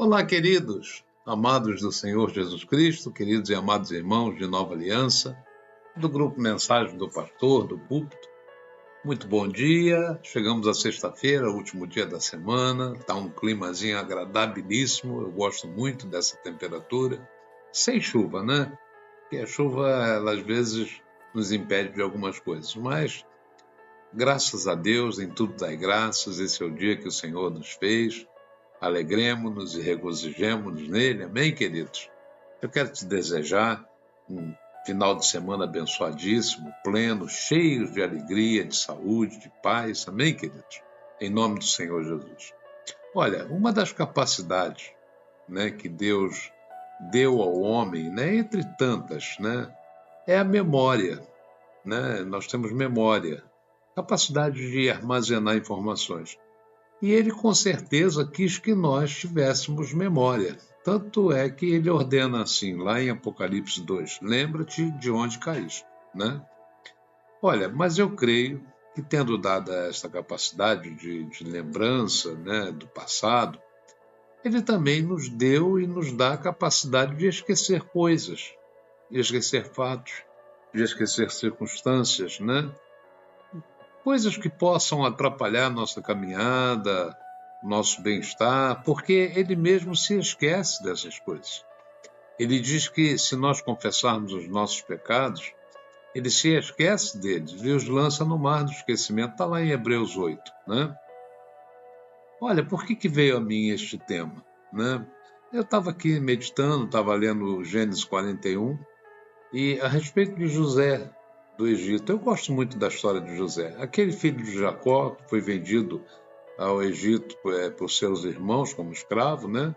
Olá, queridos, amados do Senhor Jesus Cristo, queridos e amados irmãos de Nova Aliança, do grupo Mensagem do Pastor, do Púlpito. Muito bom dia, chegamos à sexta-feira, último dia da semana, está um climazinho agradabilíssimo, eu gosto muito dessa temperatura, sem chuva, né? Porque a chuva, ela, às vezes, nos impede de algumas coisas, mas graças a Deus, em tudo dai graças, esse é o dia que o Senhor nos fez. Alegremos-nos e regozijemos-nos nele, amém, queridos? Eu quero te desejar um final de semana abençoadíssimo, pleno, cheio de alegria, de saúde, de paz, amém, queridos? Em nome do Senhor Jesus. Olha, uma das capacidades, né, que Deus deu ao homem, né, entre tantas, né, é a memória, né? Nós temos memória, capacidade de armazenar informações. E ele com certeza quis que nós tivéssemos memória. Tanto é que ele ordena assim, lá em Apocalipse 2, lembra-te de onde caíste, né? Olha, mas eu creio que tendo dado esta capacidade de lembrança, né, do passado, ele também nos deu e nos dá a capacidade de esquecer coisas, de esquecer fatos, de esquecer circunstâncias, né? Coisas que possam atrapalhar nossa caminhada, nosso bem-estar, porque ele mesmo se esquece dessas coisas. Ele diz que se nós confessarmos os nossos pecados, ele se esquece deles e os lança no mar do esquecimento. Está lá em Hebreus 8, né? Olha, por que veio a mim este tema, né? Eu estava aqui meditando, estava lendo Gênesis 41, e a respeito de José do Egito. Eu gosto muito da história de José. Aquele filho de Jacó que foi vendido ao Egito por seus irmãos como escravo, né?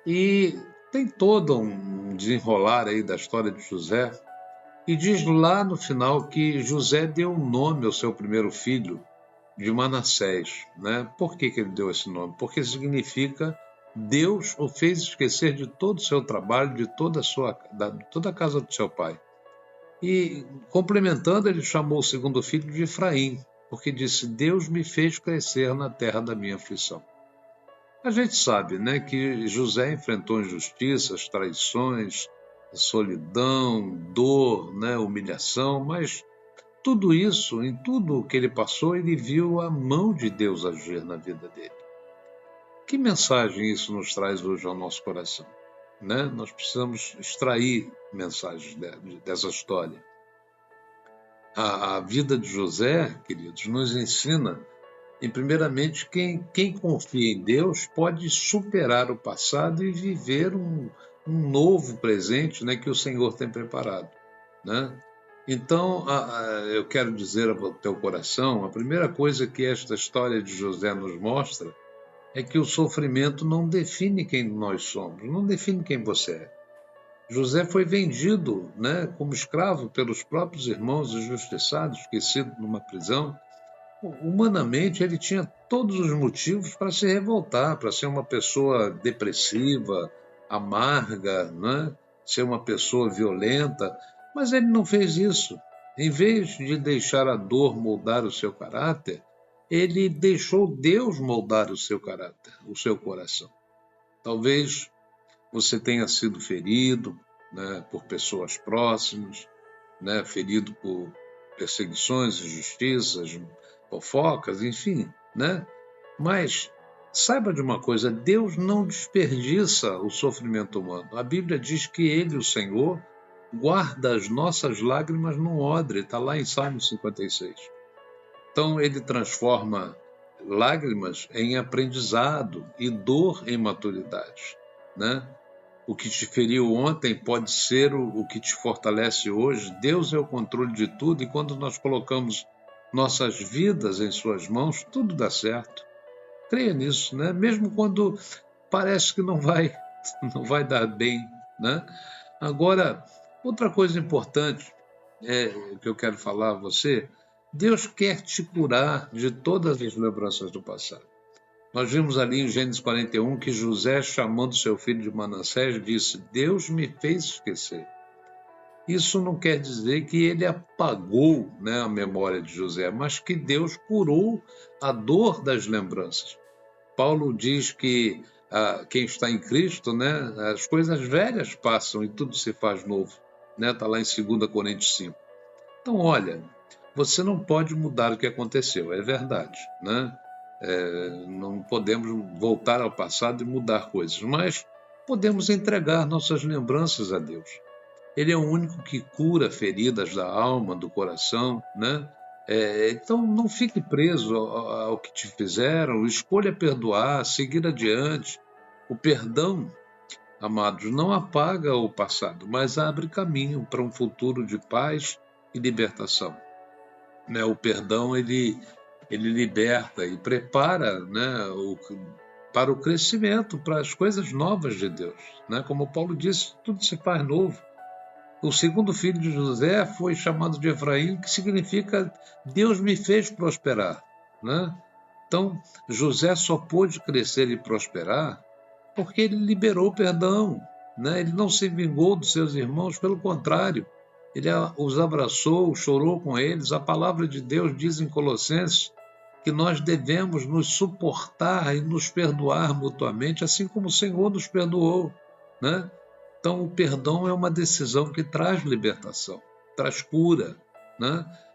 E tem todo um desenrolar aí da história de José. E diz lá no final que José deu um nome ao seu primeiro filho, de Manassés, né? Por que ele deu esse nome? Porque significa Deus o fez esquecer de todo o seu trabalho, de toda a casa do seu pai. E, complementando, ele chamou o segundo filho de Efraim, porque disse: Deus me fez crescer na terra da minha aflição. A gente sabe, né, que José enfrentou injustiças, traições, solidão, dor, né, humilhação, mas tudo isso, em tudo o que ele passou, ele viu a mão de Deus agir na vida dele. Que mensagem isso nos traz hoje ao nosso coração? Né? Nós precisamos extrair mensagens dessa história. A vida de José, queridos, nos ensina, primeiramente, quem confia em Deus pode superar o passado e viver um novo presente, né, que o Senhor tem preparado, né? Então, eu quero dizer ao teu coração, a primeira coisa que esta história de José nos mostra é que o sofrimento não define quem nós somos, não define quem você é. José foi vendido, né, como escravo pelos próprios irmãos injustiçados, esquecido numa prisão. Humanamente, ele tinha todos os motivos para se revoltar, para ser uma pessoa depressiva, amarga, né, ser uma pessoa violenta, mas ele não fez isso. Em vez de deixar a dor moldar o seu caráter, ele deixou Deus moldar o seu caráter, o seu coração. Talvez você tenha sido ferido, né, por pessoas próximas, né, ferido por perseguições, injustiças, fofocas, enfim, né? Mas saiba de uma coisa, Deus não desperdiça o sofrimento humano. A Bíblia diz que Ele, o Senhor, guarda as nossas lágrimas num odre, está lá em Salmo 56. Então, Ele transforma lágrimas em aprendizado e dor em maturidade, né? O que te feriu ontem pode ser o que te fortalece hoje. Deus é o controle de tudo e quando nós colocamos nossas vidas em suas mãos, tudo dá certo. Creia nisso, né? Mesmo quando parece que não vai dar bem, né? Agora, outra coisa importante que eu quero falar a você, Deus quer te curar de todas as lembranças do passado. Nós vimos ali em Gênesis 41 que José, chamando seu filho de Manassés, disse: Deus me fez esquecer. Isso não quer dizer que ele apagou, né, a memória de José, mas que Deus curou a dor das lembranças. Paulo diz que quem está em Cristo, né, as coisas velhas passam e tudo se faz novo. Está lá em 2 Coríntios 5. Então, olha, você não pode mudar o que aconteceu, é verdade, né? Não podemos voltar ao passado e mudar coisas, mas podemos entregar nossas lembranças a Deus. Ele é o único que cura feridas da alma, do coração, né? Então, não fique preso ao que te fizeram, escolha perdoar, seguir adiante. O perdão, amados, não apaga o passado, mas abre caminho para um futuro de paz e libertação. O perdão, ele liberta e prepara, para o crescimento, para as coisas novas de Deus. Como Paulo disse, tudo se faz novo. O segundo filho de José foi chamado de Efraim, que significa Deus me fez prosperar. Então, José só pôde crescer e prosperar porque ele liberou o perdão. Ele não se vingou dos seus irmãos, pelo contrário, ele os abraçou, chorou com eles. A palavra de Deus diz em Colossenses que nós devemos nos suportar e nos perdoar mutuamente, assim como o Senhor nos perdoou. Então, o perdão é uma decisão que traz libertação, traz cura.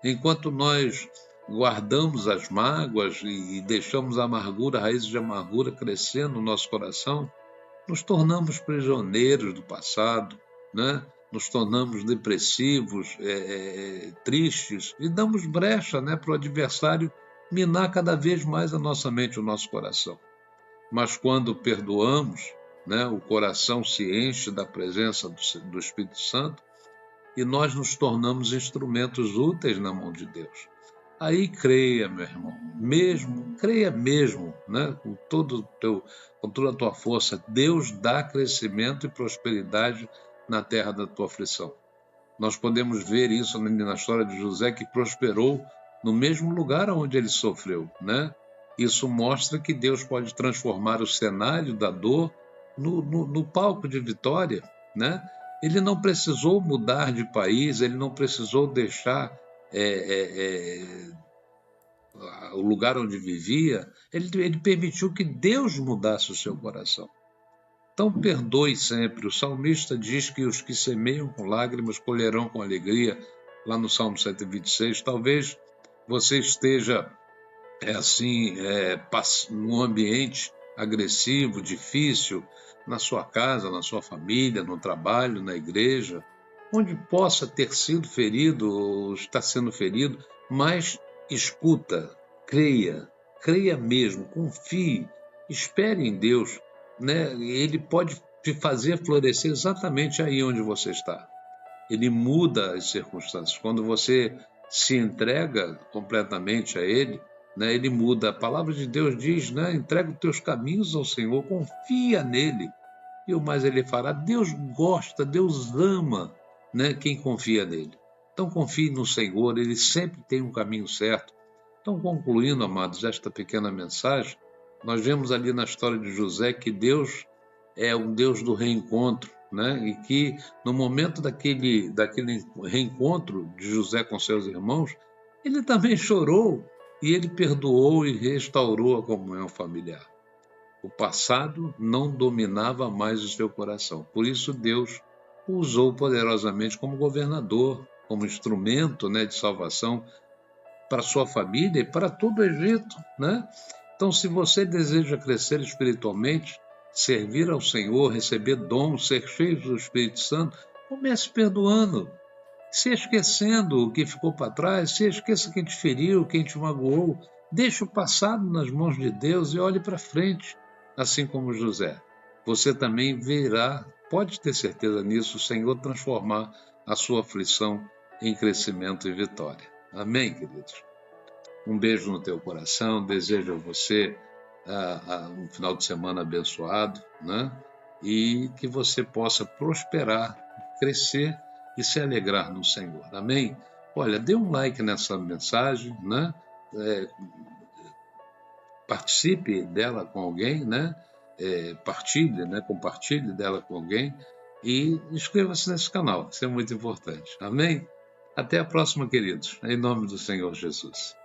Enquanto nós guardamos as mágoas e deixamos a amargura, raízes de amargura crescer no nosso coração, nos tornamos prisioneiros do passado, nos tornamos depressivos, tristes, e damos brecha para o adversário minar cada vez mais a nossa mente, o nosso coração. Mas quando perdoamos, o coração se enche da presença do Espírito Santo e nós nos tornamos instrumentos úteis na mão de Deus. Aí creia, meu irmão, creia mesmo, com toda a tua força, Deus dá crescimento e prosperidade na terra da tua aflição. Nós podemos ver isso na história de José, que prosperou no mesmo lugar onde ele sofreu. Isso mostra que Deus pode transformar o cenário da dor no palco de vitória. Ele não precisou mudar de país, ele não precisou deixar o lugar onde vivia, ele permitiu que Deus mudasse o seu coração. Então, perdoe sempre. O salmista diz que os que semeiam com lágrimas colherão com alegria, lá no Salmo 126. Talvez você esteja num ambiente agressivo, difícil, na sua casa, na sua família, no trabalho, na igreja, onde possa ter sido ferido ou está sendo ferido, mas escuta, creia mesmo, confie, espere em Deus. Ele pode te fazer florescer exatamente aí onde você está. Ele muda as circunstâncias. Quando você se entrega completamente a Ele, Ele muda. A palavra de Deus diz, entrega os teus caminhos ao Senhor, confia nele, e o mais Ele fará. Deus gosta, Deus ama, quem confia nele. Então confie no Senhor, Ele sempre tem um caminho certo. Então, concluindo, amados, esta pequena mensagem, nós vemos ali na história de José que Deus é um Deus do reencontro, e que no momento daquele reencontro de José com seus irmãos, ele também chorou e ele perdoou e restaurou a comunhão familiar. O passado não dominava mais o seu coração, por isso Deus o usou poderosamente como governador, como instrumento de salvação para sua família e para todo o Egito. Então, se você deseja crescer espiritualmente, servir ao Senhor, receber dons, ser cheio do Espírito Santo, comece perdoando, se esquecendo o que ficou para trás, se esqueça quem te feriu, quem te magoou, deixe o passado nas mãos de Deus e olhe para frente, assim como José. Você também verá, pode ter certeza nisso, o Senhor transformar a sua aflição em crescimento e vitória. Amém, queridos? Um beijo no teu coração, desejo a você um final de semana abençoado, e que você possa prosperar, crescer e se alegrar no Senhor. Amém? Olha, dê um like nessa mensagem, participe dela com alguém, compartilhe dela com alguém e inscreva-se nesse canal, isso é muito importante. Amém? Até a próxima, queridos, em nome do Senhor Jesus.